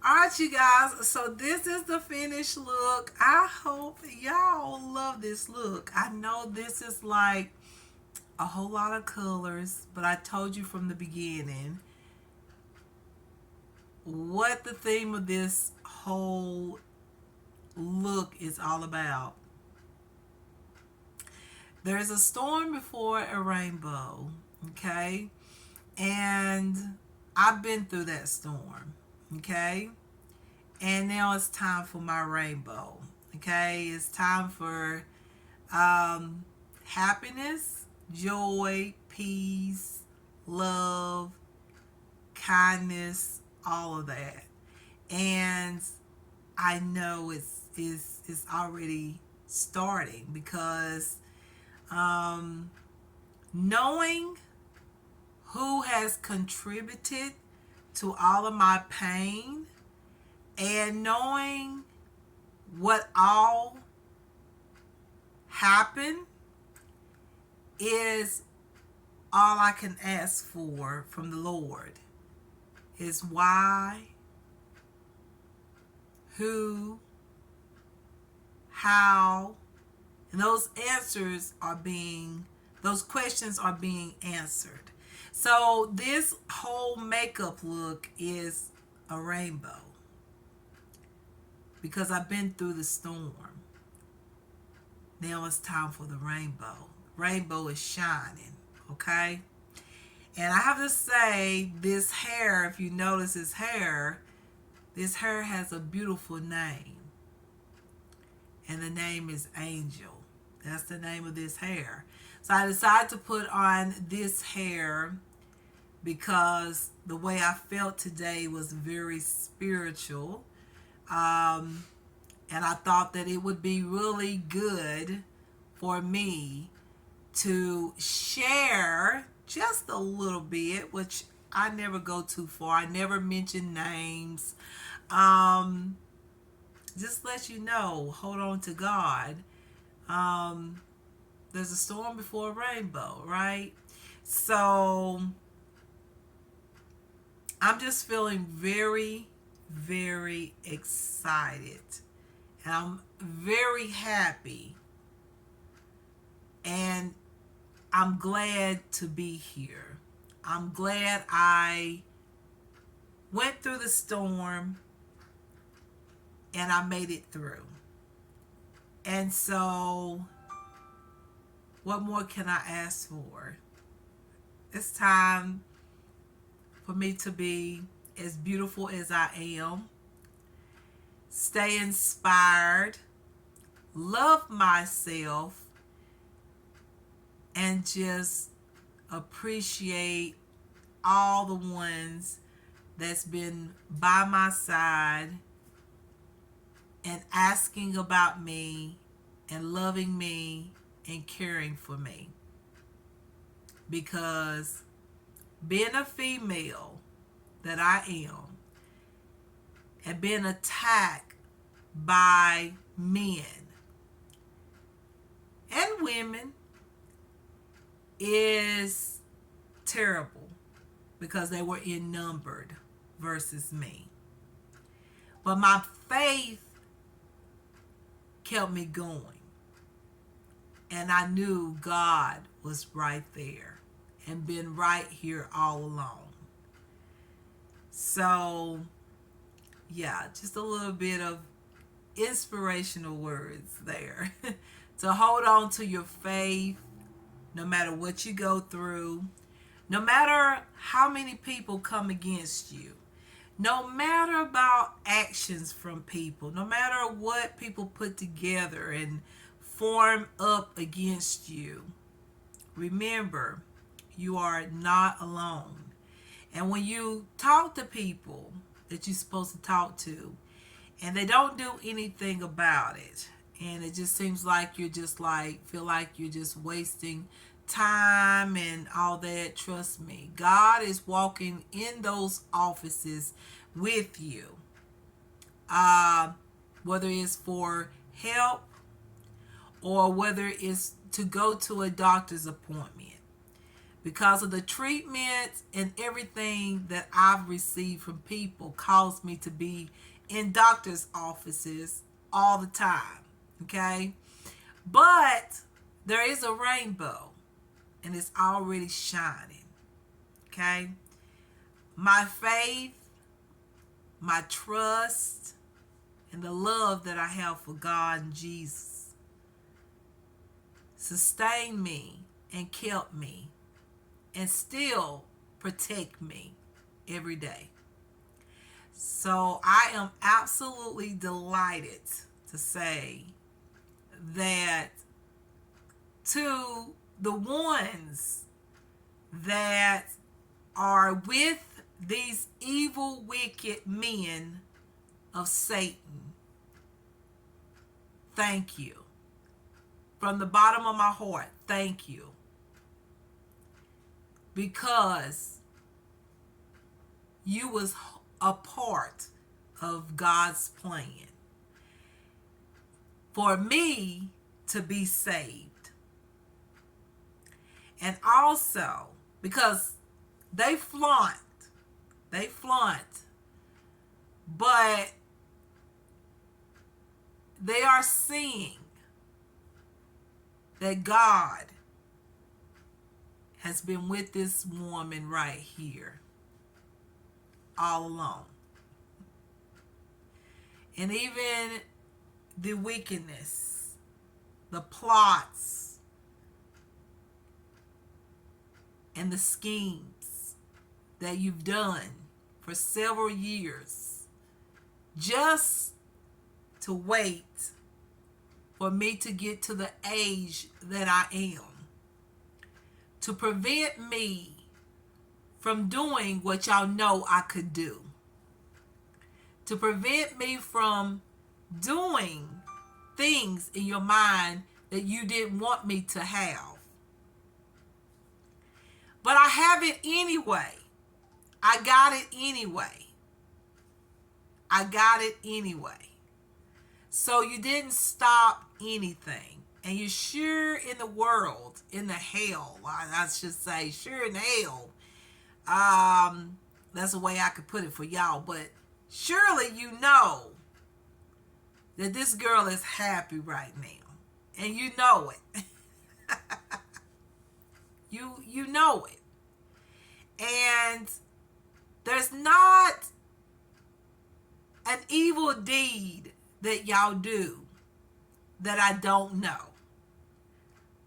Alright, you guys, so this is the finished look. I hope y'all love this look. I know this is like a whole lot of colors, but I told you from the beginning what the theme of this whole look is all about. There's a storm before a rainbow, okay? And I've been through that storm, okay? And now it's time for my rainbow, okay? It's time for happiness, joy, peace, love, kindness, all of that. And I know it's already starting because um, knowing who has contributed to all of my pain and knowing what all happened is all I can ask for from the Lord is why, who, how, and those questions are being answered. So this whole makeup look is a rainbow because I've been through the storm. Now it's time for the rainbow. Rainbow is shining, okay? And I have to say, this hair, if you notice this hair has a beautiful name. And the name is Angel. That's the name of this hair. So I decided to put on this hair because the way I felt today was very spiritual. And I thought that it would be really good for me to share just a little bit, which I never go too far. I never mention names. Just let you know, hold on to God. There's a storm before a rainbow, right? So I'm just feeling very, very excited. And I'm very happy. And I'm glad to be here. I'm glad I went through the storm and I made it through. And so, what more can I ask for? It's time for me to be as beautiful as I am, stay inspired, love myself, and just appreciate all the ones that's been by my side and asking about me and loving me and caring for me. Because being a female that I am and being attacked by men and women is terrible because they were in numbered versus me. But my faith kept me going. And I knew God was right there and been right here all along. So, yeah, just a little bit of inspirational words there. To hold on to your faith no matter what you go through, no matter how many people come against you, no matter about actions from people, no matter what people put together and form up against you, remember, you are not alone. And when you talk to people that you're supposed to talk to, and they don't do anything about it, and it just seems like you're just like, feel like you're just wasting time and all that, trust me, God is walking in those offices with you. Whether it's for help or whether it's to go to a doctor's appointment. because of the treatment and everything that I've received from people caused me to be in doctor's offices all the time. Okay? But there is a rainbow and it's already shining. Okay? My faith, my trust, and the love that I have for God and Jesus sustained me and kept me and still protect me every day. So I am absolutely delighted to say that to the ones that are with these evil, wicked men of Satan, thank you. From the bottom of my heart, thank you. Because you was a part of God's plan for me to be saved. And also, because they flaunt, but they are seeing that God has been with this woman right here all along. And even the wickedness, the plots, and the schemes that you've done for several years just to wait for me to get to the age that I am, to prevent me from doing what y'all know I could do, to prevent me from doing things in your mind that you didn't want me to have. But I have it anyway. I got it anyway. I got it anyway. So you didn't stop anything. And you're sure in the world, in the hell, I should say, sure in hell. That's the way I could put it for y'all. But surely you know that this girl is happy right now. And you know it. You know it. And there's not an evil deed that y'all do that I don't know.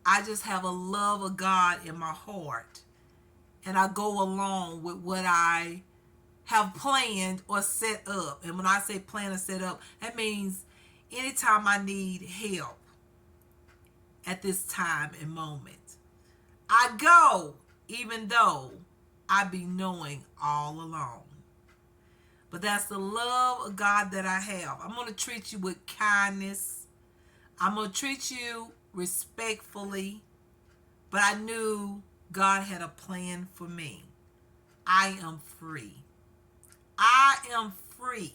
I just have a love of God in my heart. And I go along with what I have planned or set up. And when I say plan or set up, that means anytime I need help at this time and moment, I go, even though I be knowing all along. But that's the love of God that I have. I'm going to treat you with kindness. I'm going to treat you respectfully. But I knew God had a plan for me. I am free. I am free.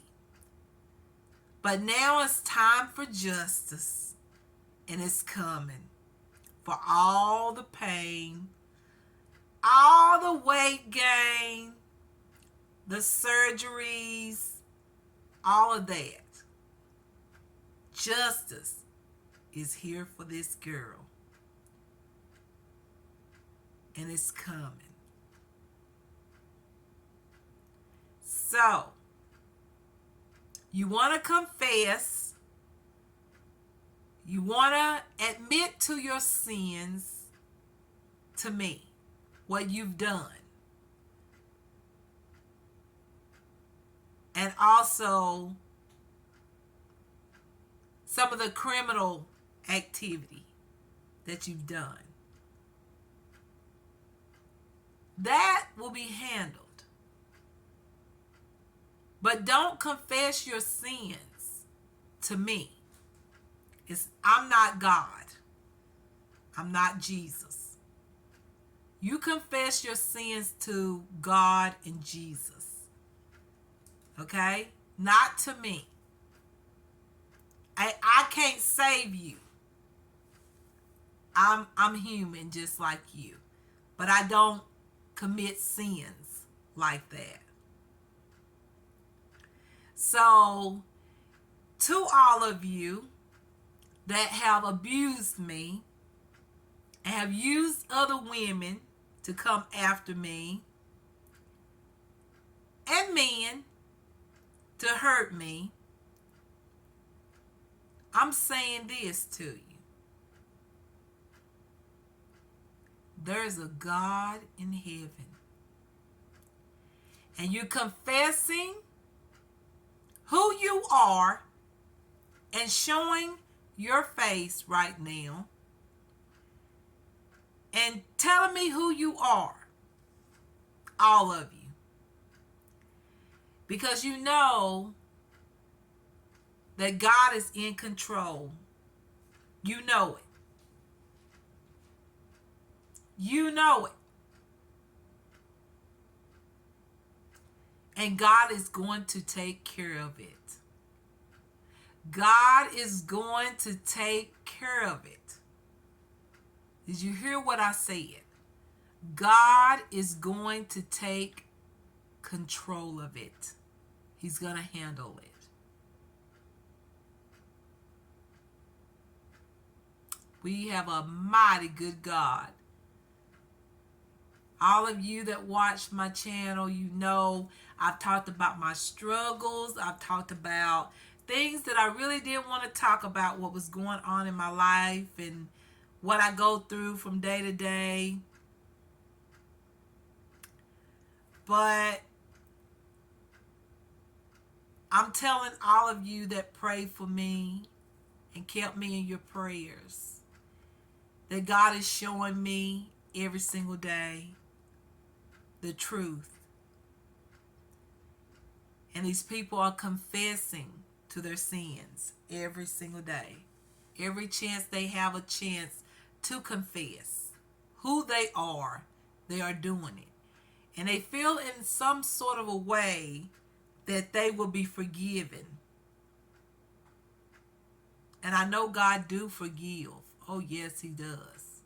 But now it's time for justice. And it's coming. For all the pain, all the weight gain, the surgeries, all of that. Justice is here for this girl. And it's coming. So, you want to confess. You want to admit to your sins to me, what you've done. And also some of the criminal activity that you've done. That will be handled. But don't confess your sins to me. I'm not God. I'm not Jesus. You confess your sins to God and Jesus. Okay? Not to me. I can't save you. I'm human just like you. but I don't commit sins like that. So, to all of you that have abused me and have used other women to come after me and men to hurt me, I'm saying this to you. There's a God in heaven. And you're confessing who you are and showing your face right now and telling me who you are. All of you. Because you know that God is in control. You know it. You know it. And God is going to take care of it. God is going to take care of it. Did you hear what I said? God is going to take control of it. He's going to handle it. We have a mighty good God. All of you that watch my channel, you know I've talked about my struggles. I've talked about things that I really didn't want to talk about, what was going on in my life and what I go through from day to day. But I'm telling all of you that prayed for me and kept me in your prayers that God is showing me every single day the truth. And these people are confessing to their sins every single day. Every chance they have a chance to confess who they are doing it. And they feel in some sort of a way that they will be forgiven. And I know God do forgive. Oh, yes, he does.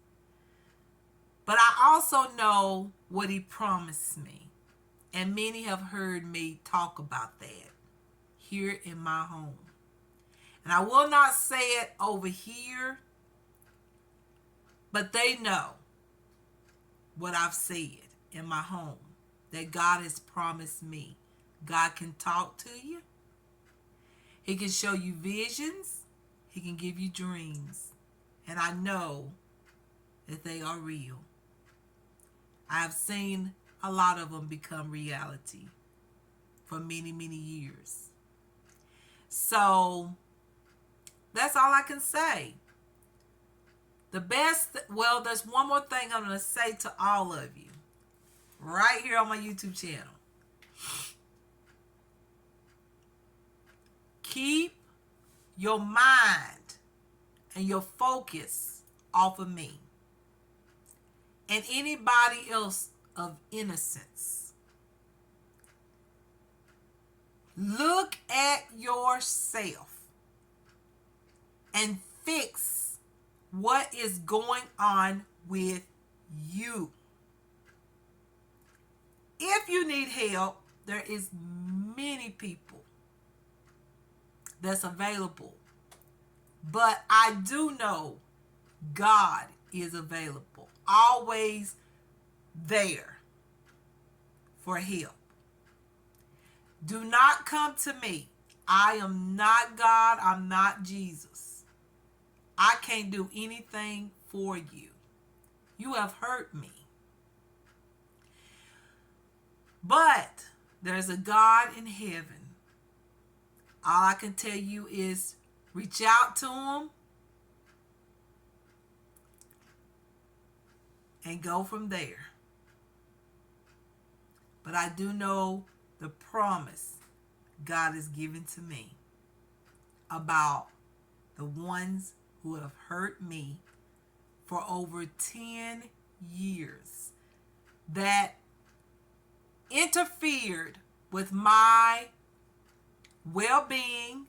But I also know what he promised me. And many have heard me talk about that here in my home. And I will not say it over here, but they know what I've said in my home, that God has promised me. God can talk to you. He can show you visions. He can give you dreams. And I know that they are real. I have seen a lot of them become reality for many, many years. So that's all I can say. There's one more thing I'm going to say to all of you right here on my YouTube channel. Keep your mind and your focus off of me and anybody else of innocence. Look at yourself and fix what is going on with you. If you need help, there is many people that's available. But I do know God is available, always there for help. Do not come to me. I am not God. I'm not Jesus. I can't do anything for you. You have hurt me. But there's a God in heaven. All I can tell you is reach out to him and go from there. But I do know the promise God has given to me about the ones who have hurt me for over 10 years, that interfered with my well-being,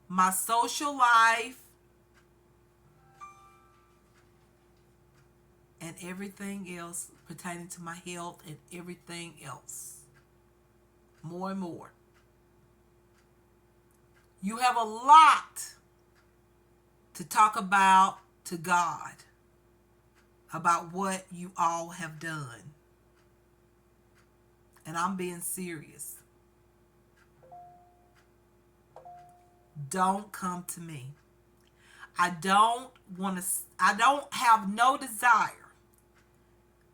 my social life, and everything else pertaining to my health and everything else. More and more. You have a lot to talk about to God about what you all have done. And I'm being serious. Don't come to me. I don't have no desire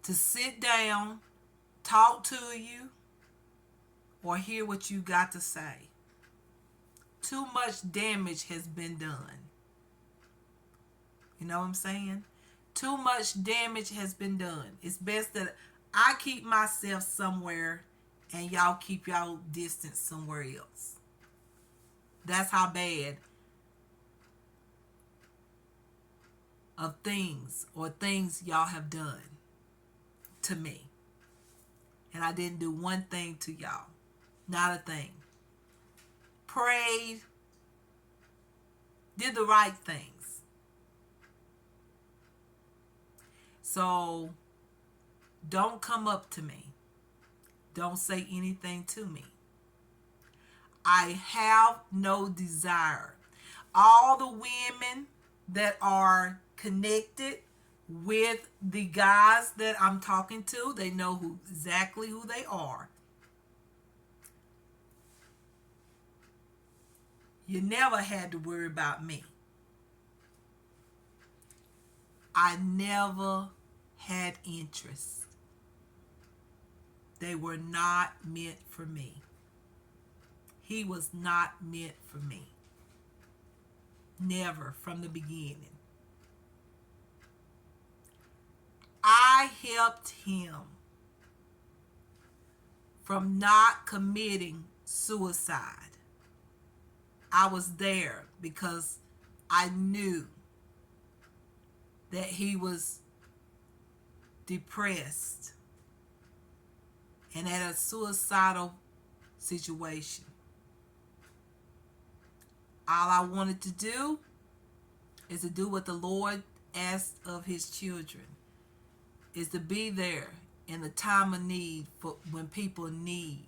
to sit down, talk to you, or hear what you got to say. Too much damage has been done. You know what I'm saying? Too much damage has been done. It's best that I keep myself somewhere and y'all keep y'all distance somewhere else. That's how bad of things y'all have done to me. And I didn't do one thing to y'all. Not a thing. Prayed. Did the right things. So don't come up to me. Don't say anything to me. I have no desire. All the women that are connected with the guys that I'm talking to, they know exactly who they are. You never had to worry about me. I never had interest. They were not meant for me. He was not meant for me. Never, from the beginning. I helped him from not committing suicide. I was there because I knew that he was depressed and had a suicidal situation. All I wanted to do is to do what the Lord asked of his children, is to be there in the time of need for when people need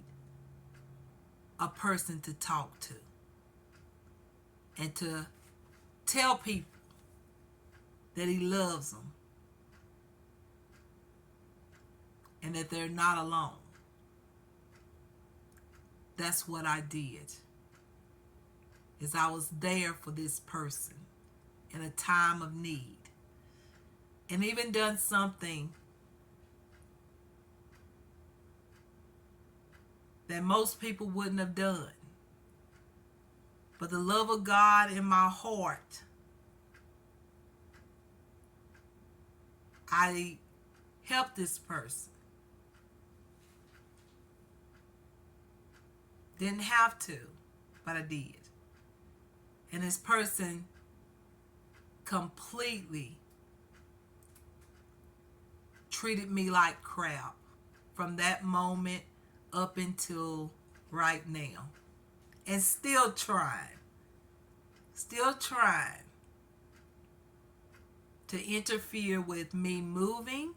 a person to talk to, and to tell people that he loves them and that they're not alone. That's what I did. Is I was there for this person in a time of need, and even done something that most people wouldn't have done. But the love of God in my heart, I helped this person. Didn't have to, but I did. And this person completely treated me like crap from that moment up until right now. And still trying to interfere with me moving,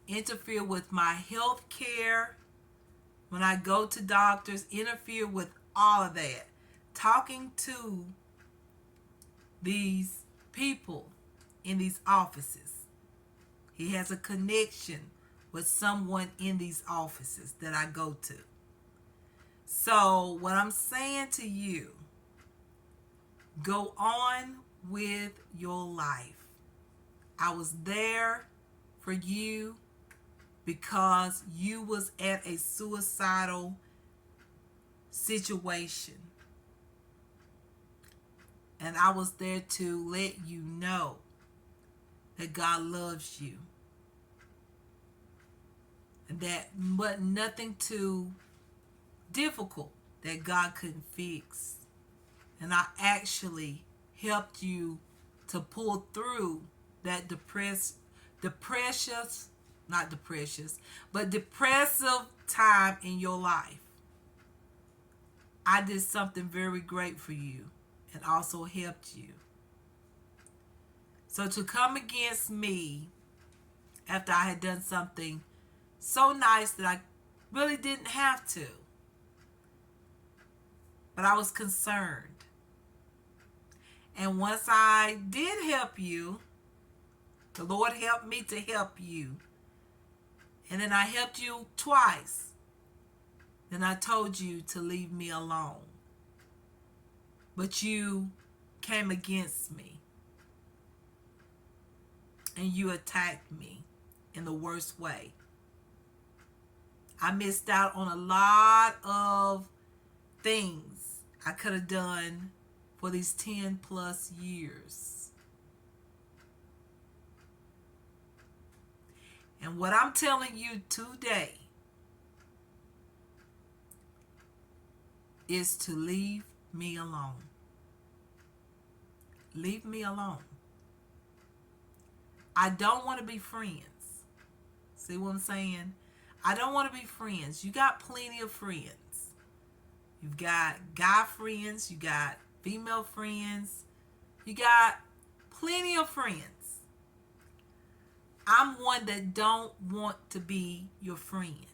interfere with my health care when I go to doctors, interfere with all of that. Talking to these people in these offices. He has a connection with someone in these offices that I go to. So what I'm saying to you, go on with your life. I was there for you because you was at a suicidal situation. And I was there to let you know that God loves you. And that but nothing too difficult that God couldn't fix. And I actually helped you to pull through that depressive time in your life. I did something very great for you and also helped you. So to come against me after I had done something so nice that I really didn't have to. But I was concerned. And once I did help you, the Lord helped me to help you. And then I helped you twice. Then I told you to leave me alone. But you came against me. And you attacked me in the worst way. I missed out on a lot of things I could have done for these 10 plus years. And what I'm telling you today is to leave me alone. Leave me alone. I don't want to be friends. See what I'm saying? I don't want to be friends. You got plenty of friends. You've got guy friends. You got female friends. You got plenty of friends. I'm one that don't want to be your friend.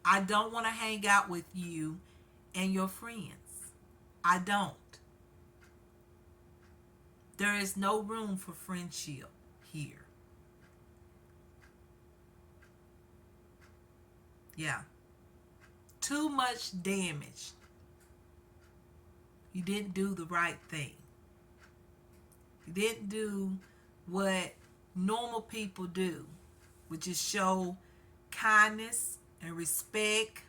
I don't want to hang out with you and your friends. I don't. There is no room for friendship here. Yeah. Too much damage. You didn't do the right thing. You didn't do what normal people do, which is show kindness and respect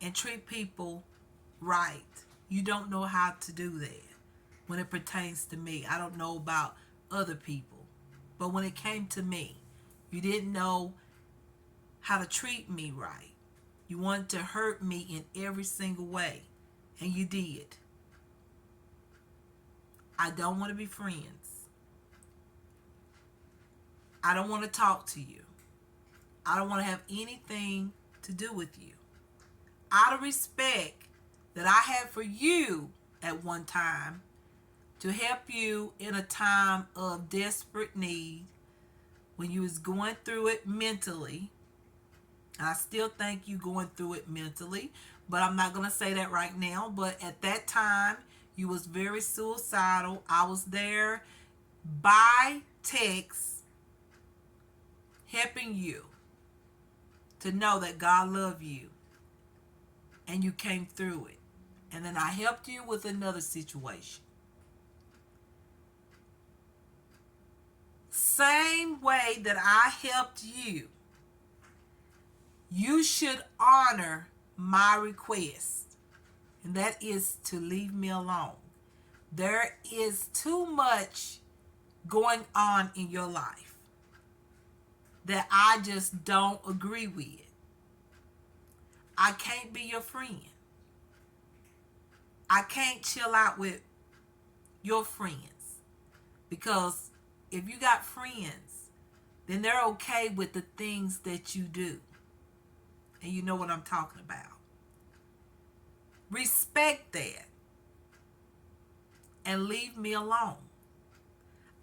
and treat people right. You don't know how to do that when it pertains to me. I don't know about other people, but when it came to me, you didn't know how to treat me right. You wanted to hurt me in every single way, and you did. I don't want to be friends. I don't want to talk to you. I don't want to have anything to do with you. Out of respect that I had for you at one time, to help you in a time of desperate need, when you was going through it mentally. I still think you going through it mentally, but I'm not going to say that right now. But at that time, you was very suicidal. I was there by text helping you to know that God loved you, and you came through it. And then I helped you with another situation. Same way that I helped you, you should honor my request, and that is to leave me alone. There is too much going on in your life that I just don't agree with. I can't be your friend. I can't chill out with your friends, because if you got friends, then they're okay with the things that you do. And you know what I'm talking about. Respect that and leave me alone.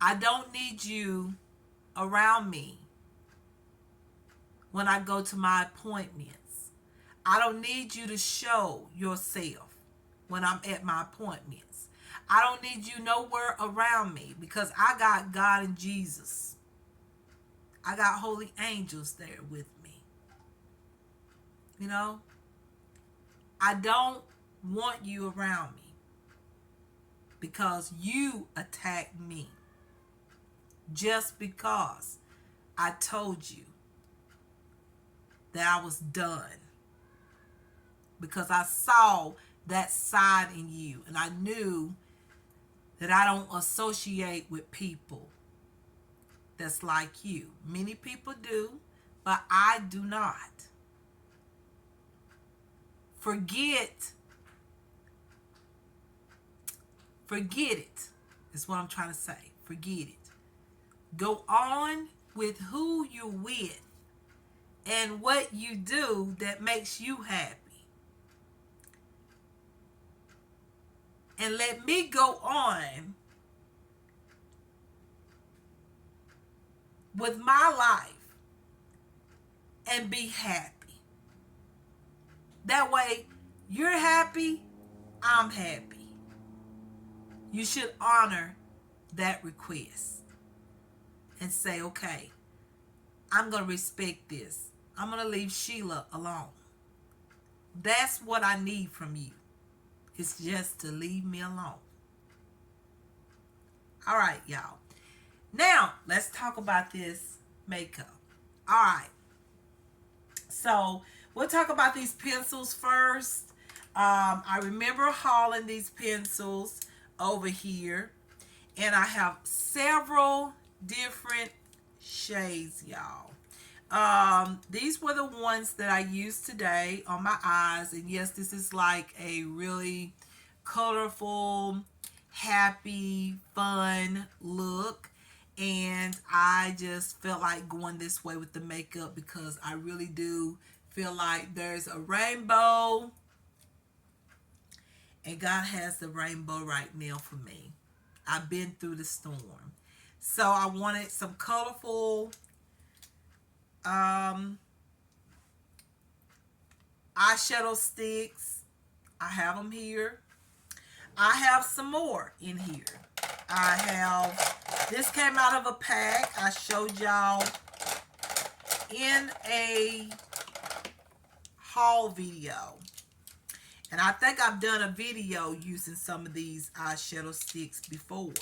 I don't need you around me when I go to my appointments. I don't need you to show yourself when I'm at my appointments. I don't need you nowhere around me, because I got God and Jesus. I got holy angels there with me. You know, I don't want you around me because you attacked me just because I told you that I was done, because I saw that side in you, and I knew that I don't associate with people that's like you. Many people do, but I do not. Forget it is what I'm trying to say. Forget it. Go on with who you're with and what you do that makes you happy. And let me go on with my life and be happy. That way, you're happy, I'm happy. You should honor that request and say, okay, I'm going to respect this. I'm going to leave Sheila alone. That's what I need from you. It's just to leave me alone. All right, y'all. Now, let's talk about this makeup. All right. So, we'll talk about these pencils first. I remember hauling these pencils over here. And I have several different shades, y'all. These were the ones that I used today on my eyes. And yes, this is like a really colorful, happy, fun look. And I just felt like going this way with the makeup because I really do feel like there's a rainbow. And God has the rainbow right now for me. I've been through the storm. So I wanted some colorful eyeshadow sticks. I have them here. I have some more in here. I have, this came out of a pack. I showed y'all in a haul video. And I think I've done a video using some of these eyeshadow sticks before.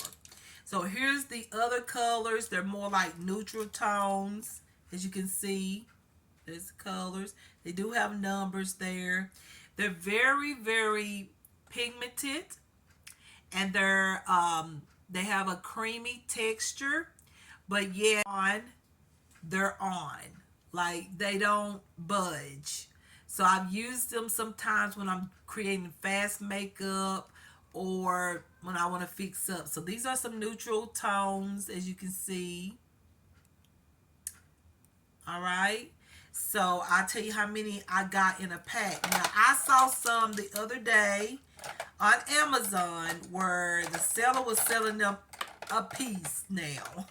So here's the other colors. They're more like neutral tones. As you can see, there's the colors. They do have numbers there. They're very, very pigmented. And they have a creamy texture. But yet, they're on. Like, they don't budge. So I've used them sometimes when I'm creating fast makeup or when I want to fix up. So these are some neutral tones, as you can see. All right. So I'll tell you how many I got in a pack. Now, I saw some the other day on Amazon where the seller was selling them a piece now.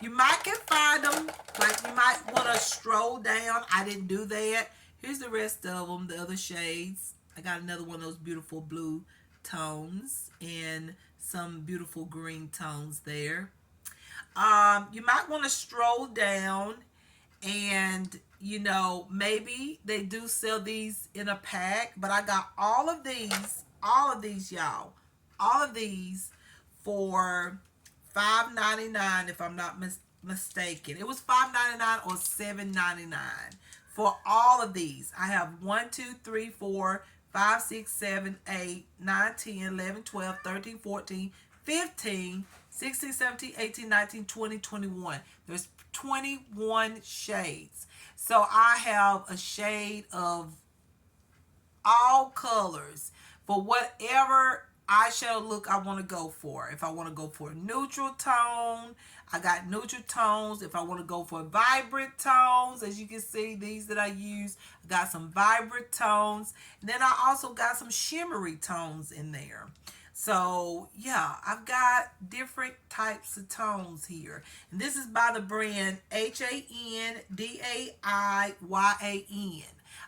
You might can find them. Like, you might want to stroll down. I didn't do that. Here's the rest of them, the other shades. I got another one of those beautiful blue tones and some beautiful green tones there. You might want to stroll down and, you know, maybe they do sell these in a pack, but I got all of these, y'all, all of these for $5.99 if I'm not mistaken. It was $5.99 or $7.99. For all of these. I have 1, 2, 3, 4, 5, 6, 7, 8, 9, 10, 11, 12, 13, 14, 15, 16, 17, 18, 19, 20, 21. There's 21 shades. So I have a shade of all colors for whatever eyeshadow look I want to go for. If I want to go for a neutral tone, I got neutral tones. If I want to go for vibrant tones, as you can see, these that I use, I got some vibrant tones. And then I also got some shimmery tones in there. So, yeah, I've got different types of tones here. And this is by the brand Handaiyan.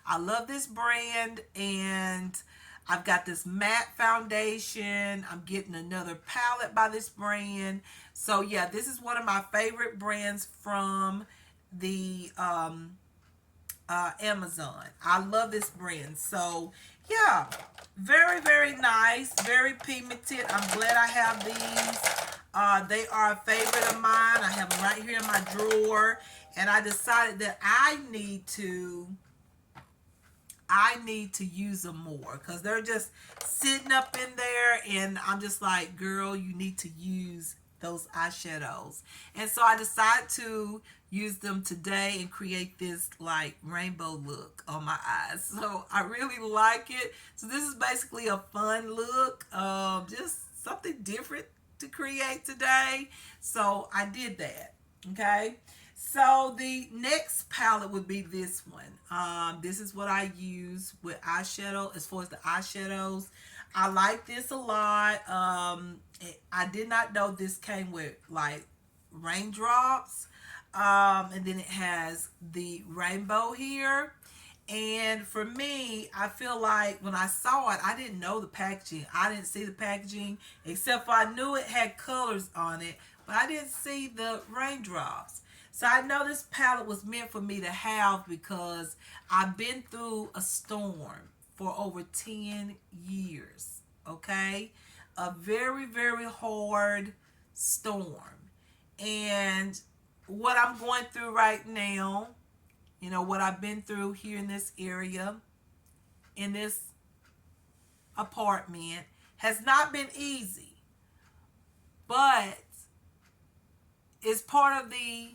I love this brand, and I've got this matte foundation. I'm getting another palette by this brand. So, yeah, this is one of my favorite brands from the Amazon. I love this brand. So, yeah, very, very nice. Very pigmented. I'm glad I have these. They are a favorite of mine. I have them right here in my drawer. And I decided that I need to use them more because they're just sitting up in there, and I'm just like, girl, you need to use those eyeshadows. And so I decided to use them today and create this like rainbow look on my eyes. So I really like it. So this is basically a fun look, just something different to create today. So I did that. Okay. So the next palette would be this one. This is what I use with eyeshadow as far as the eyeshadows. I like this a lot. I did not know this came with like raindrops. And then it has the rainbow here. And for me, I feel like when I saw it, I didn't know the packaging. I didn't see the packaging, except for I knew it had colors on it, but I didn't see the raindrops. So I know this palette was meant for me to have because I've been through a storm for over 10 years. Okay? A very, very hard storm. And what I'm going through right now, what I've been through here in this area, in this apartment, has not been easy. But it's part of the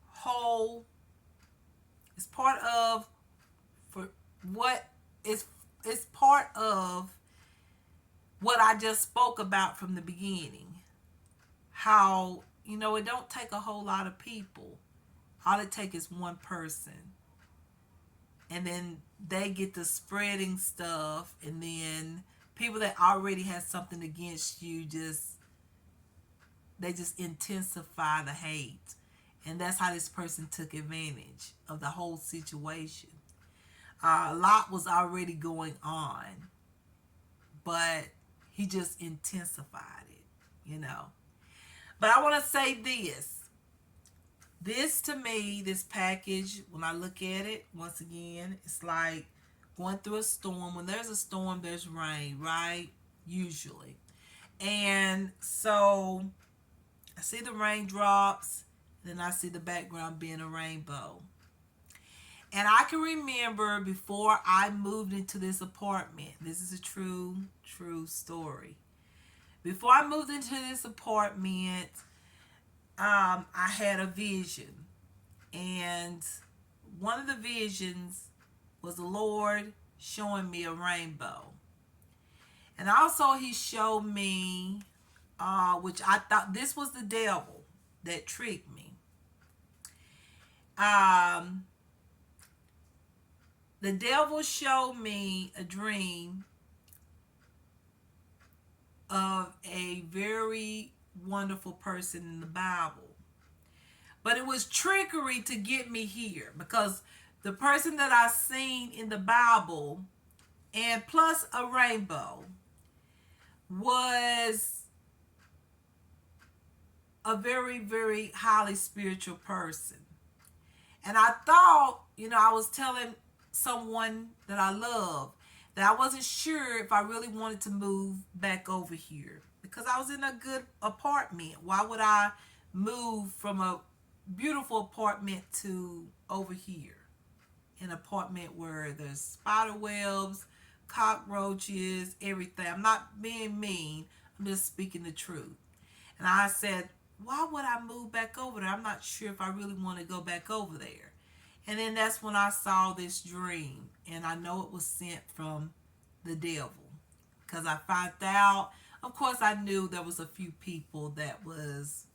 whole, it's part of, for what is, it's part of what I just spoke about from the beginning. How, it don't take a whole lot of people. All it takes is one person. And then they get to spreading stuff, and then people that already had something against you they just intensify the hate. And that's how this person took advantage of the whole situation. A lot was already going on, but he just intensified it. But I want to say this. This to me, this package, when I look at it, once again, it's like going through a storm. When there's a storm, there's rain, right? Usually. And so I see the raindrops, then I see the background being a rainbow. And I can remember before I moved into this apartment, this is a true story. Before I moved into this apartment, I had a vision. And one of the visions was the Lord showing me a rainbow. And also he showed me, which I thought this was the devil that tricked me. The devil showed me a dream of a very wonderful person in the Bible. But it was trickery to get me here, because the person that I seen in the Bible, and plus a rainbow, was a very, very highly spiritual person. And I thought, I was telling someone that I love that I wasn't sure if I really wanted to move back over here, because I was in a good apartment. Why would I move from a beautiful apartment to over here? An apartment where there's spider webs, cockroaches, everything. I'm not being mean. I'm just speaking the truth. And I said, why would I move back over there? I'm not sure if I really want to go back over there. And then that's when I saw this dream. And I know it was sent from the devil. Because I found out, of course, I knew there was a few people that was,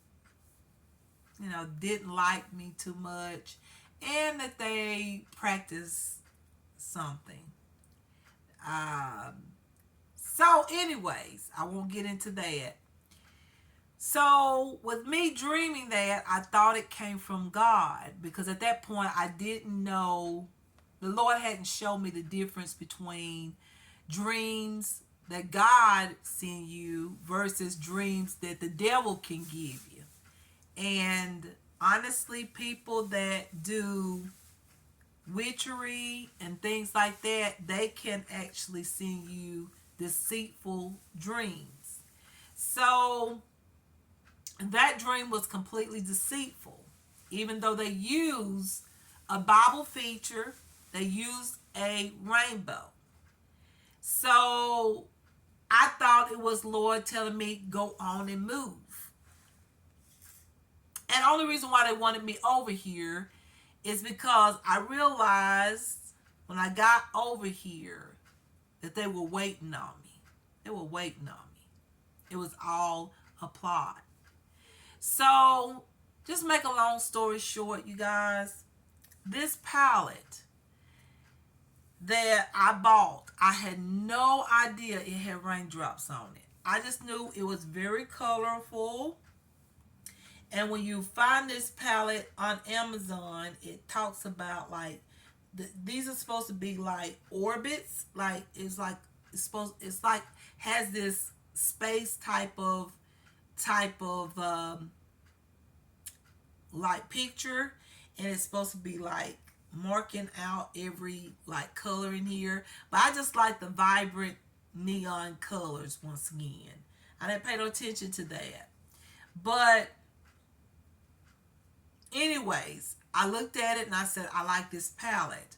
didn't like me too much. And that they practiced something. So anyways, I won't get into that. So with me dreaming that, I thought it came from God, because at that point I didn't know, the Lord hadn't shown me the difference between dreams that God send you versus dreams that the devil can give you. And honestly, people that do witchery and things like that, they can actually send you deceitful dreams. So that dream was completely deceitful. Even though they used a Bible feature, they used a rainbow. So I thought it was Lord telling me, go on and move. And the only reason why they wanted me over here is because I realized when I got over here that they were waiting on me. They were waiting on me. It was all a plot. So, just make a long story short, you guys, this palette that I bought, I had no idea it had raindrops on it. I just knew it was very colorful. And when you find this palette on Amazon, it talks about like these are supposed to be like orbits. It's like has this space type of like picture, and it's supposed to be like marking out every like color in here. But I just like the vibrant neon colors once again. I didn't pay no attention to that. But anyways, I looked at it and I said, I like this palette.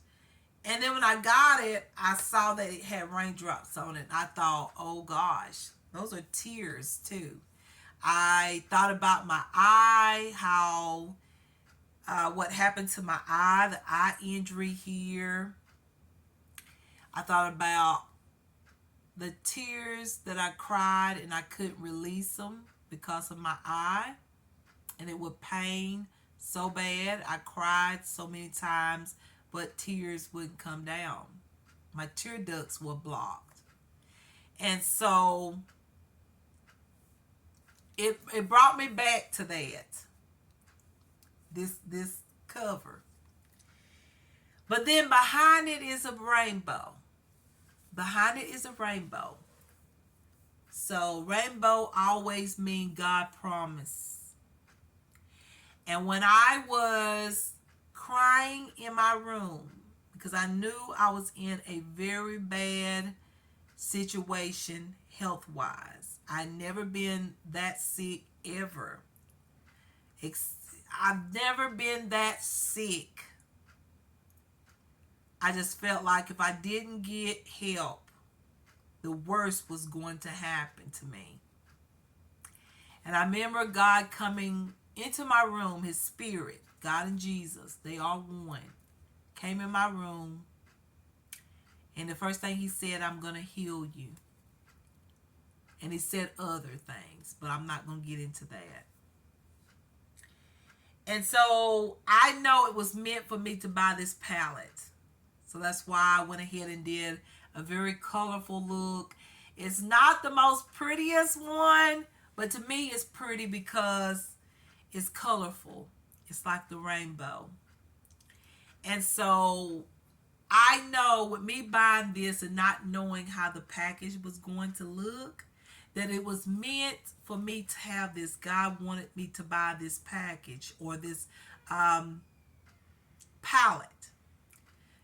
And then when I got it, I saw that it had raindrops on it. And I thought, oh gosh, those are tears too. I thought about my eye, how what happened to my eye, the eye injury here. I thought about the tears that I cried and I couldn't release them because of my eye, and it would pain so bad. I cried so many times, but tears wouldn't come down. My tear ducts were blocked. And so it brought me back to that. This cover. But then behind it is a rainbow. Behind it is a rainbow. So rainbow always mean God promise. And when I was crying in my room, because I knew I was in a very bad situation health-wise. I'd never been that sick ever. I've never been that sick. I just felt like if I didn't get help, the worst was going to happen to me. And I remember God coming into my room, his spirit, God and Jesus, they are one, came in my room. And the first thing he said, I'm going to heal you. And he said other things, but I'm not going to get into that. And so I know it was meant for me to buy this palette. So that's why I went ahead and did a very colorful look. It's not the most prettiest one, but to me it's pretty because it's colorful. It's like the rainbow. And so I know with me buying this and not knowing how the package was going to look, that it was meant for me to have this. God wanted me to buy this package or this palette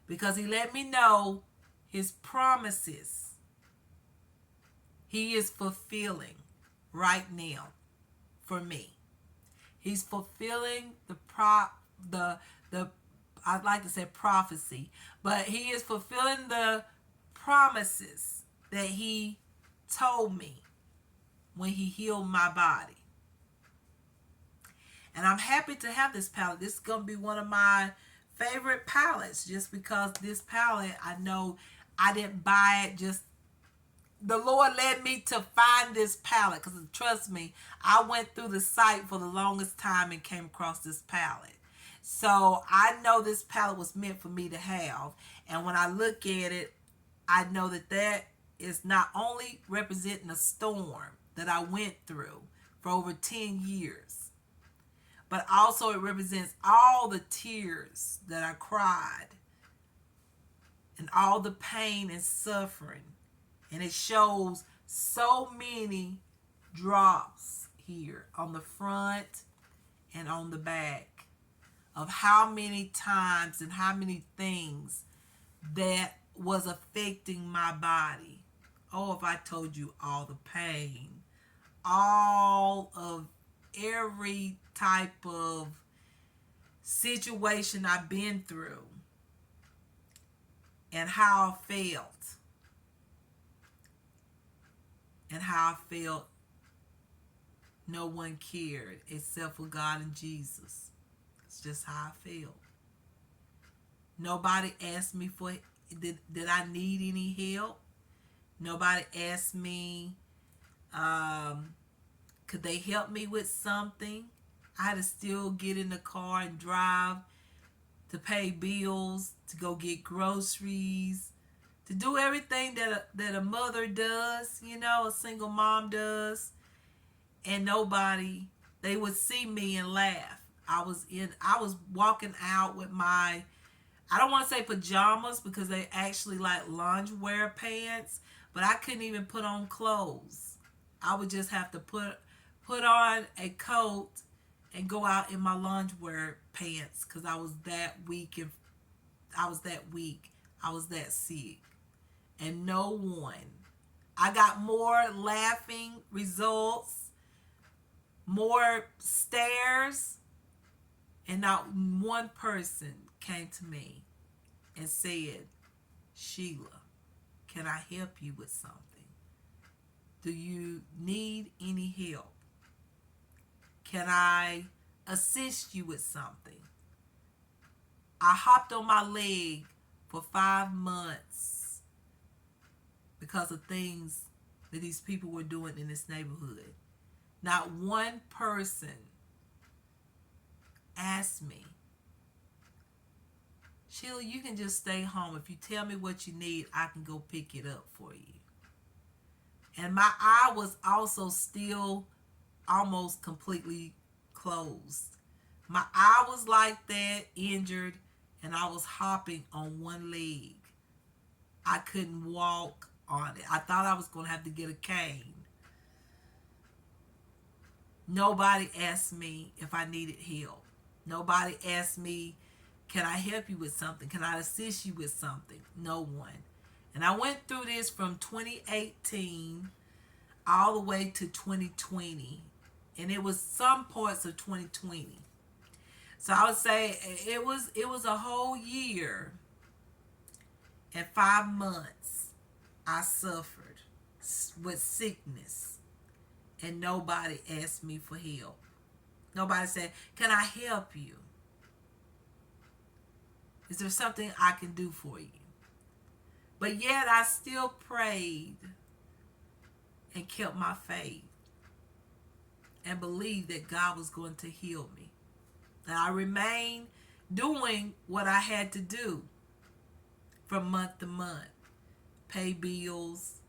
because he let me know his promises he is fulfilling right now for me. He's fulfilling the I'd like to say prophecy, but he is fulfilling the promises that he told me when he healed my body. And I'm happy to have this palette. This is going to be one of my favorite palettes just because this palette, I know I didn't buy it just, the Lord led me to find this palette because trust me, I went through the site for the longest time and came across this palette. So I know this palette was meant for me to have. And when I look at it, I know that that is not only representing a storm that I went through for over 10 years, but also it represents all the tears that I cried and all the pain and suffering. And it shows so many drops here on the front and on the back of how many times and how many things that was affecting my body. Oh, if I told you all the pain, all of every type of situation I've been through and how I felt. And how I felt no one cared except for God and Jesus. It's just how I felt. Nobody asked me for, did I need any help? Nobody asked me, could they help me with something? I had to still get in the car and drive to pay bills, to go get groceries, to do everything that a mother does, you know, a single mom does. And nobody they would see me and laugh. I was walking out with my, I don't want to say pajamas because they actually like loungewear pants, but I couldn't even put on clothes. I would just have to put on a coat and go out in my loungewear pants because I was that weak and I was that weak. I was that sick. And no one. I got more laughing results, more stares, and not one person came to me and said, Sheila, can I help you with something? Do you need any help? Can I assist you with something? I hopped on my leg for 5 months because of things that these people were doing in this neighborhood. Not one person asked me, Sheila, you can just stay home. If you tell me what you need, I can go pick it up for you. And my eye was also still almost completely closed. My eye was like that, injured, and I was hopping on one leg. I couldn't walk on it. I thought I was going to have to get a cane. Nobody asked me if I needed help. Nobody asked me, can I help you with something? Can I assist you with something? No one. And I went through this from 2018 all the way to 2020. And it was some parts of 2020. So I would say it was a whole year and 5 months I suffered with sickness. And nobody asked me for help. Nobody said, can I help you? Is there something I can do for you? But yet I still prayed and kept my faith and believed that God was going to heal me. And I remained doing what I had to do from month to month. Pay bills,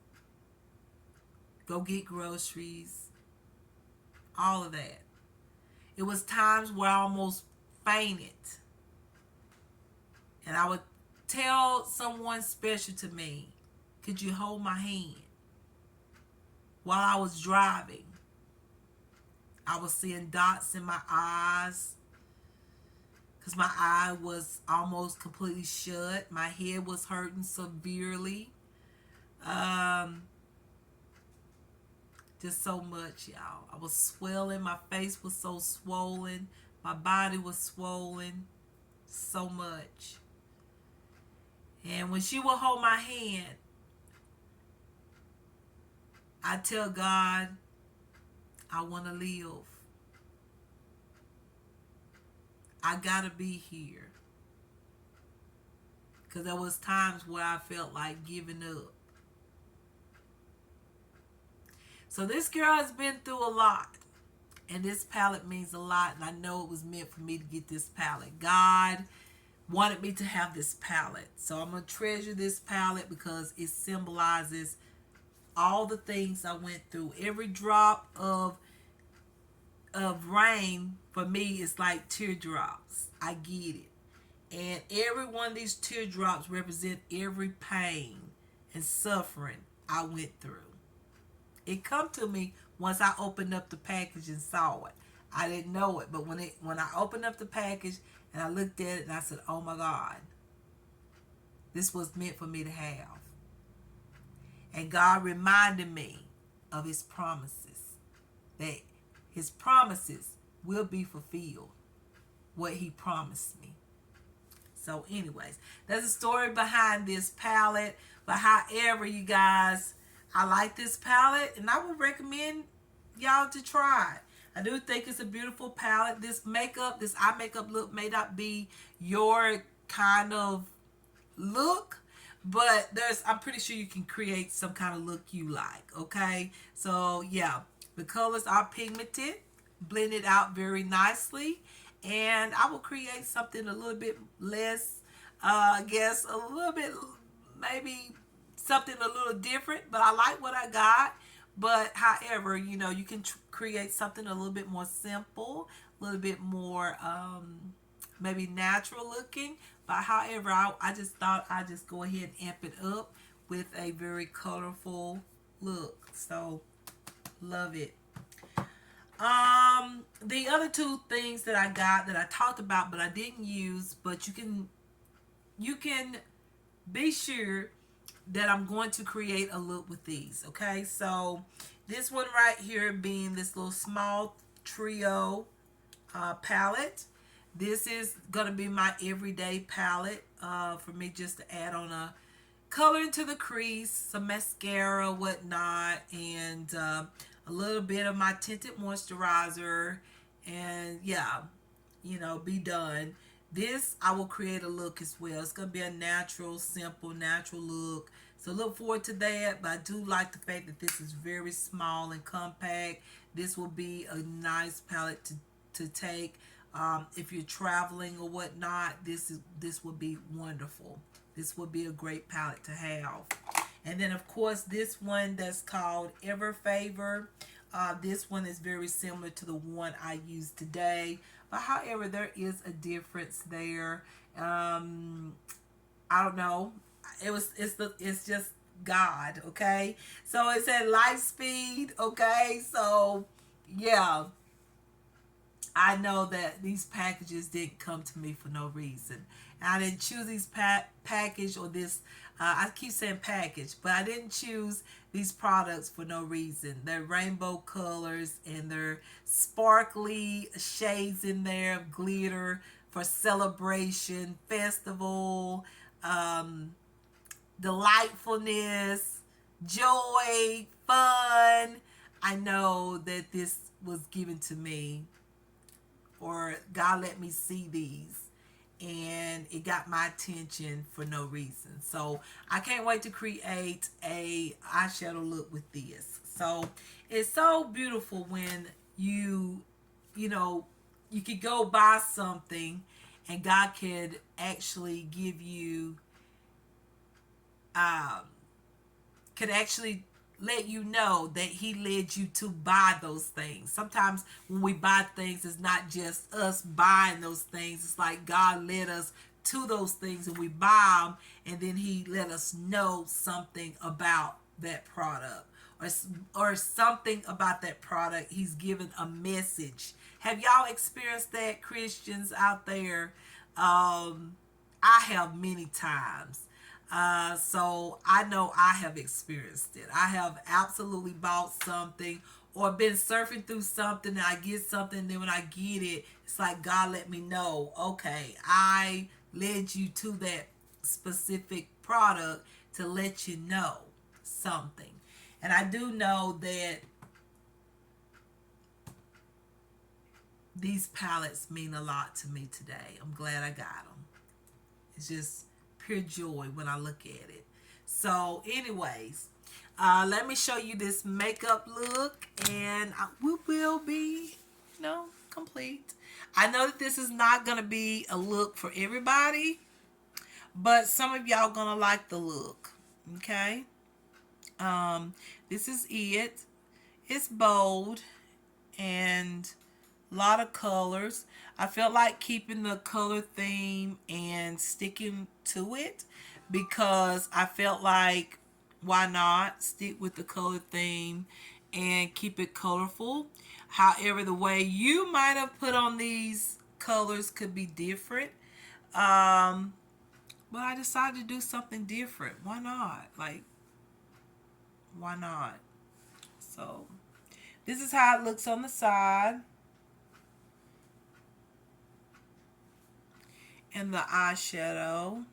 go get groceries, all of that. It was times where I almost fainted. And I would tell someone special to me, could you hold my hand? While I was driving, I was seeing dots in my eyes because my eye was almost completely shut. My head was hurting severely. Just so much, y'all. I was swelling. My face was so swollen. My body was swollen so much. And when she would hold my hand, I tell God, I want to live. I got to be here. Because there was times where I felt like giving up. So this girl has been through a lot. And this palette means a lot. And I know it was meant for me to get this palette. God wanted me to have this palette. So I'm going to treasure this palette because it symbolizes all the things I went through. Every drop of rain for me is like teardrops. I get it. And every one of these teardrops represent every pain and suffering I went through. It come to me once I opened up the package and saw it. I didn't know it, but when I opened up the package and I looked at it and I said, oh my God, this was meant for me to have. And God reminded me of his promises, that his promises will be fulfilled, what he promised me. So anyways, there's a story behind this palette. But however, you guys, I like this palette and I would recommend y'all to try it. I do think it's a beautiful palette. This eye makeup look may not be your kind of look, but I'm pretty sure you can create some kind of look you like. Okay, so yeah, the colors are pigmented, blended out very nicely, and I will create something a little bit less, I guess a little bit, maybe something a little different, but I like what I got. But however, you can create something a little bit more simple, a little bit more maybe natural looking. But however, I just thought I'd just go ahead and amp it up with a very colorful look. So love it. The other two things that I got that I talked about but I didn't use, but you can be sure that I'm going to create a look with these. Okay, so this one right here being this little small trio palette. This is going to be my everyday palette for me just to add on a color into the crease, some mascara, whatnot, and a little bit of my tinted moisturizer, and yeah, be done. This I will create a look as well. It's gonna be a natural, simple, natural look. So look forward to that. But I do like the fact that this is very small and compact. This will be a nice palette to take if you're traveling or whatnot. This will be wonderful. This would be a great palette to have. And then of course this one that's called Ever Favor. This one is very similar to the one I used today. But however, there is a difference there. I don't know. It's just God, okay? So it said light speed, okay? So yeah, I know that these packages didn't come to me for no reason. And I didn't choose these package or this. I keep saying package, but I didn't choose these products for no reason. They're rainbow colors and they're sparkly shades in there of glitter for celebration, festival, delightfulness, joy, fun. I know that this was given to me, or God let me see these, and it got my attention for no reason. So I can't wait to create a eyeshadow look with this. So it's so beautiful when you know you could go buy something and God could actually give you um could actually let you know that he led you to buy those things. Sometimes when we buy things, it's not just us buying those things. It's like God led us to those things and we buy them, and then he let us know something about that product, or something about that product. He's given a message. Have y'all experienced that, Christians out there? I have many times. So I know I have experienced it. I have absolutely bought something or been surfing through something and I get something, and then when I get it, it's like God let me know, okay, I led you to that specific product to let you know something. And I do know that these palettes mean a lot to me today. I'm glad I got them. It's just pure joy when I look at it. So, anyways, let me show you this makeup look, and we will be, complete. I know that this is not going to be a look for everybody, but some of y'all going to like the look. Okay? This is it. It's bold and a lot of colors. I felt like keeping the color theme and sticking to it because I felt like, why not stick with the color theme and keep it colorful. However, the way you might have put on these colors could be different. But I decided to do something different. Why not? Like, why not? So this is how it looks on the side. And the eyeshadow,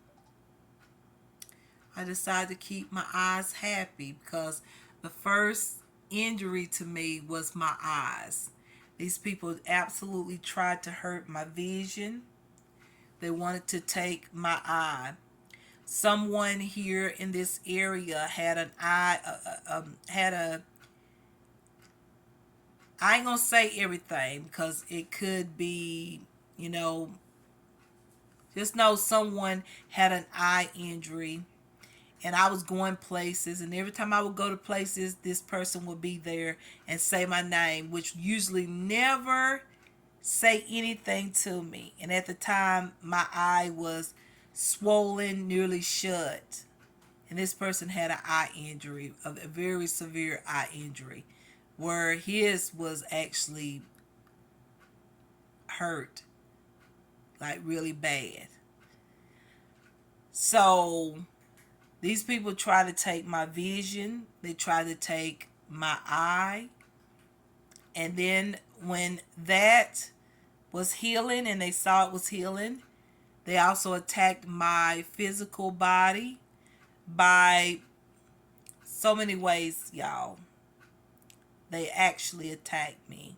I decided to keep my eyes happy because the first injury to me was my eyes. These people absolutely tried to hurt my vision. They wanted to take my eye. Someone here in this area had an eye, had a, I ain't gonna say everything because it could be, just know someone had an eye injury, and I was going places, and every time I would go to places, this person would be there and say my name, which usually never say anything to me. And at the time, my eye was swollen, nearly shut. And this person had an eye injury, a very severe eye injury, where his was actually hurt, like really bad. So these people try to take my vision, they try to take my eye, and then when that was healing and they saw it was healing, they also attacked my physical body by so many ways, y'all. They actually attacked me.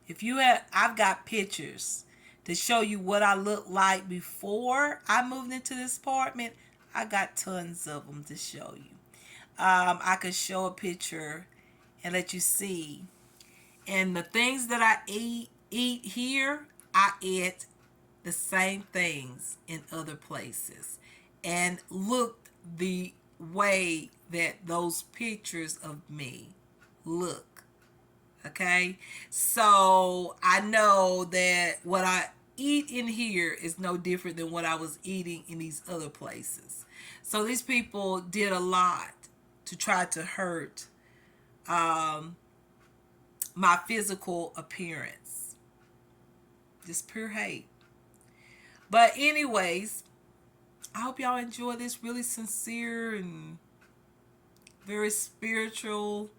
If you have, I've got pictures to show you what I looked like before I moved into this apartment. I got tons of them to show you. I could show a picture and let you see. And the things that I eat here, I eat the same things in other places. And look the way that those pictures of me look. Okay? So I know that what I eat in here is no different than what I was eating in these other places. So these people did a lot to try to hurt my physical appearance. Just pure hate. But anyways, I hope y'all enjoy this really sincere and very spiritual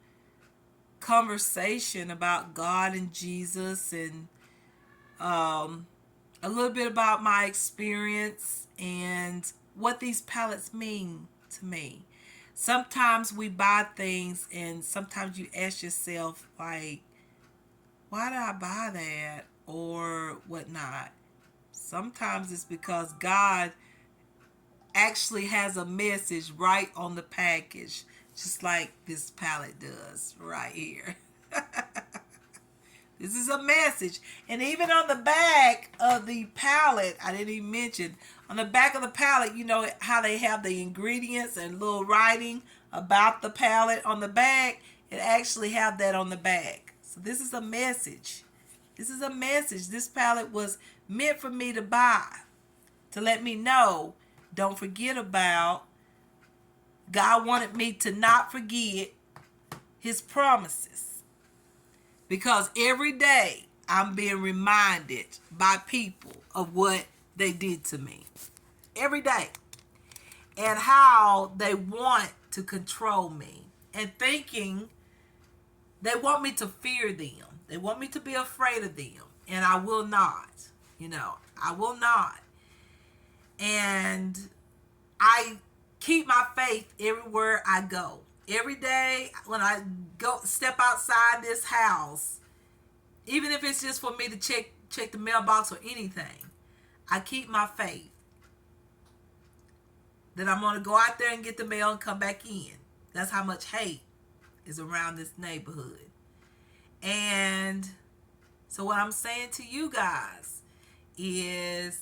conversation about God and Jesus, and a little bit about my experience and what these palettes mean to me. Sometimes we buy things and sometimes you ask yourself, like, why did I buy that or whatnot? Sometimes it's because God actually has a message right on the package, just like this palette does right here. This is a message. And even on the back of the palette, I didn't even mention, on the back of the palette, you know how they have the ingredients and little writing about the palette on the back? It actually have that on the back. So this is a message. This is a message. This palette was meant for me to buy, to let me know, don't forget about, God wanted me to not forget his promises. Because every day I'm being reminded by people of what they did to me. Every day. And how they want to control me. And thinking they want me to fear them. They want me to be afraid of them. And I will not. You know, I will not. And I keep my faith everywhere I go. Every day when I go step outside this house, even if it's just for me to check the mailbox or anything, I keep my faith that I'm going to go out there and get the mail and come back in. That's how much hate is around this neighborhood. And so what I'm saying to you guys is,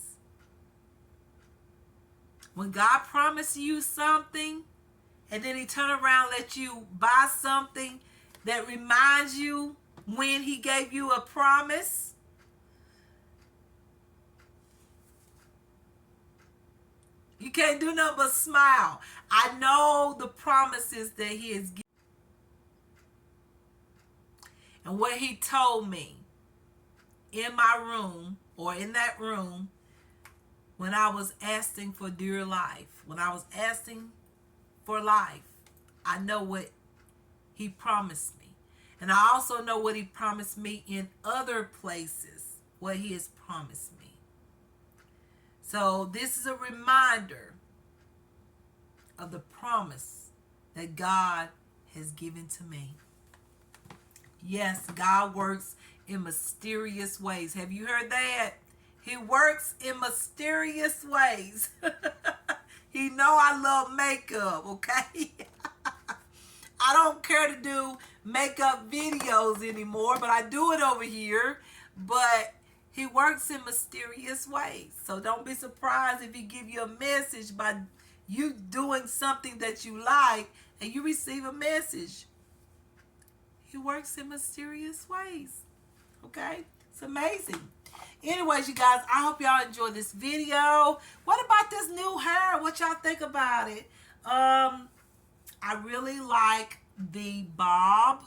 when God promised you something and then he turn around and let you buy something that reminds you when he gave you a promise, you can't do nothing but smile. I know the promises that he has given. And what he told me in my room, or in that room, when I was asking for dear life, when I was asking for life, I know what he promised me. And I also know what he promised me in other places, what he has promised me. So this is a reminder of the promise that God has given to me. Yes, God works in mysterious ways. Have you heard that? He works in mysterious ways. He know I love makeup, okay? I don't care to do makeup videos anymore, but I do it over here. But he works in mysterious ways. So don't be surprised if he give you a message by You doing something that you like and you receive a message. He works in mysterious ways. Okay? It's amazing. Anyways, you guys, I hope y'all enjoyed this video. What about this new hair? What y'all think about it? I really like the bob.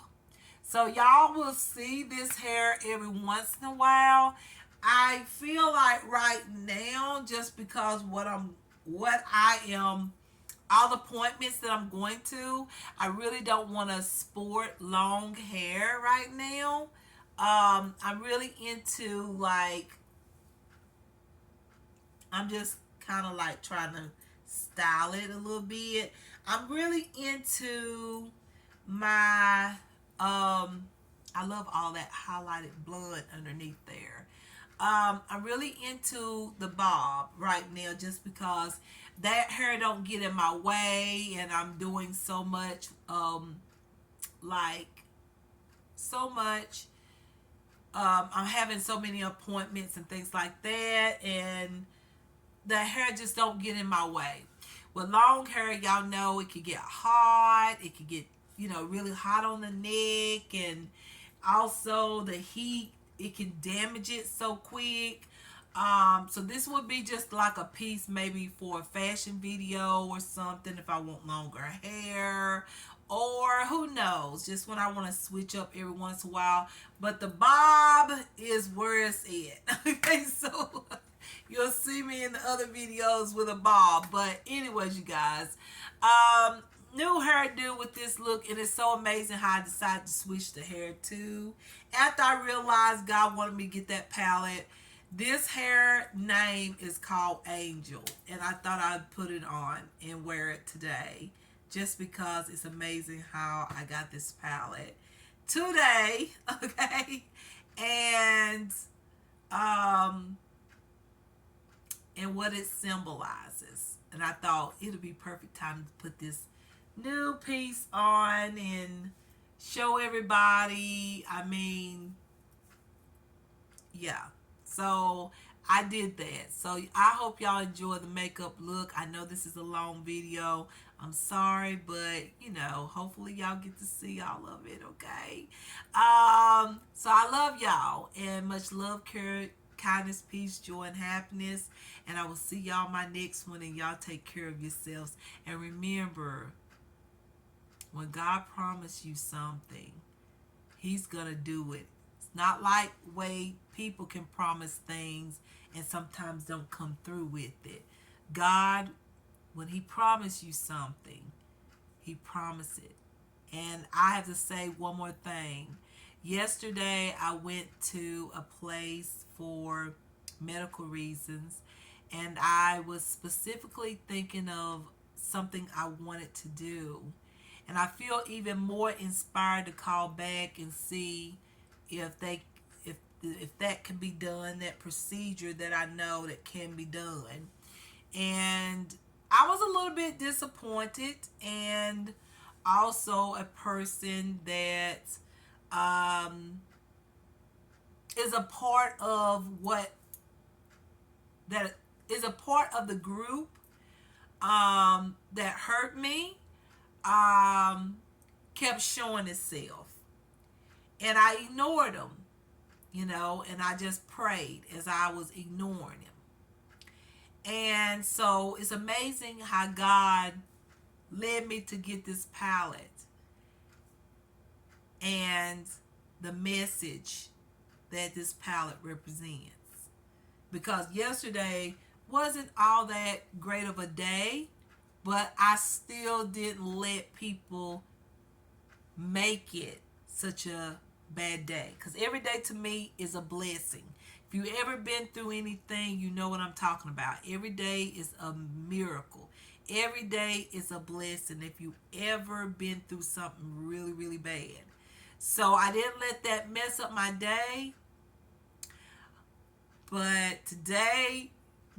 So y'all will see this hair every once in a while. I feel like right now, just because what I am, all the appointments that I'm going to, I really don't want to sport long hair right now. I'm really into like, I'm just kind of like trying to style it a little bit. I'm really into my, I love all that highlighted blood underneath there. I'm really into the bob right now just because that hair don't get in my way, and I'm doing so much, like, so much. I'm having so many appointments and things like that, and the hair just don't get in my way. With long hair, y'all know it could get hot. It could get, really hot on the neck, and also the heat, it can damage it so quick. So this would be just like a piece maybe for a fashion video or something if I want longer hair, or who knows, just when I want to switch up every once in a while. But the bob is where it's at. Okay, so you'll see me in the other videos with a bob. But anyways, you guys, new hairdo with this look, and it's so amazing how I decided to switch the hair too. After I realized God wanted me to get that palette, this hair name is called Angel, and I thought I'd put it on and wear it today just because it's amazing how I got this palette today. Okay, and what it symbolizes, and I thought it'll be perfect time to put this new piece on and show everybody. I mean, yeah. So I did that. So I hope y'all enjoy the makeup look. I know this is a long video. I'm sorry, but hopefully y'all get to see all of it, okay? So I love y'all, and much love, care, kindness, peace, joy, and happiness. And I will see y'all my next one, and y'all take care of yourselves. And remember, when God promised you something, He's gonna do it. It's not like way people can promise things and sometimes don't come through with it. God, when He promised you something, He promised it. And I have to say one more thing. Yesterday, I went to a place for medical reasons, and I was specifically thinking of something I wanted to do. And I feel even more inspired to call back and see if that can be done, that procedure that I know that can be done. And I was a little bit disappointed, and also a person that is a part of the group that hurt me, kept showing itself, and I ignored him, and I just prayed as I was ignoring him. And so it's amazing how God led me to get this palette and the message that this palette represents. Because yesterday wasn't all that great of a day, but I still didn't let people make it such a bad day. Because every day to me is a blessing. If you ever been through anything, you know what I'm talking about. Every day is a miracle. Every day is a blessing if you ever been through something really, really bad. So I didn't let that mess up my day. But today,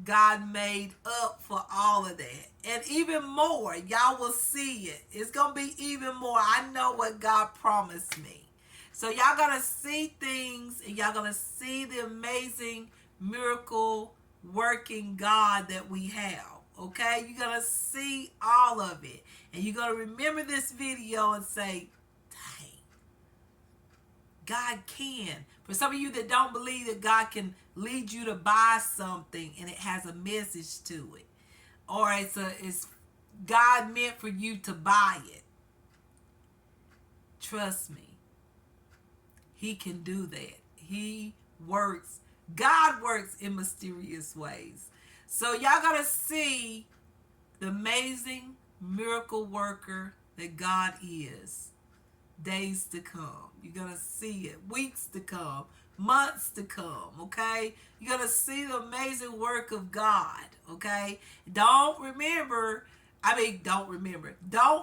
God made up for all of that. And even more. Y'all will see it. It's going to be even more. I know what God promised me. So y'all going to see things, and y'all going to see the amazing miracle working God that we have. Okay, you're gonna see all of it, and you're gonna remember this video and say, dang, God can. For some of you that don't believe that God can lead you to buy something and it has a message to it, or it's God meant for you to buy it, trust me, He can do that. He works. God works in mysterious ways. So y'all gotta see the amazing miracle worker that God is. Days to come. You're going to see it. Weeks to come. Months to come. Okay? You're going to see the amazing work of God. Okay? Don't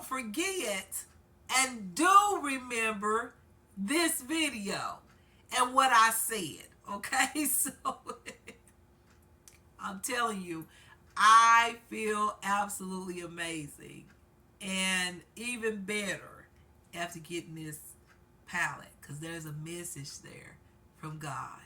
forget and do remember this video and what I said. Okay? So I'm telling you, I feel absolutely amazing and even better after getting this palette, because there's a message there from God.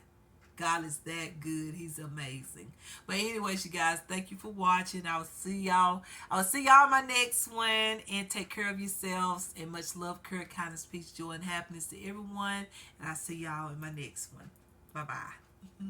God is that good. He's amazing. But anyways, you guys, thank you for watching. I'll see y'all in my next one. And take care of yourselves. And much love, courage, kindness, peace, joy, and happiness to everyone. And I'll see y'all in my next one. Bye-bye.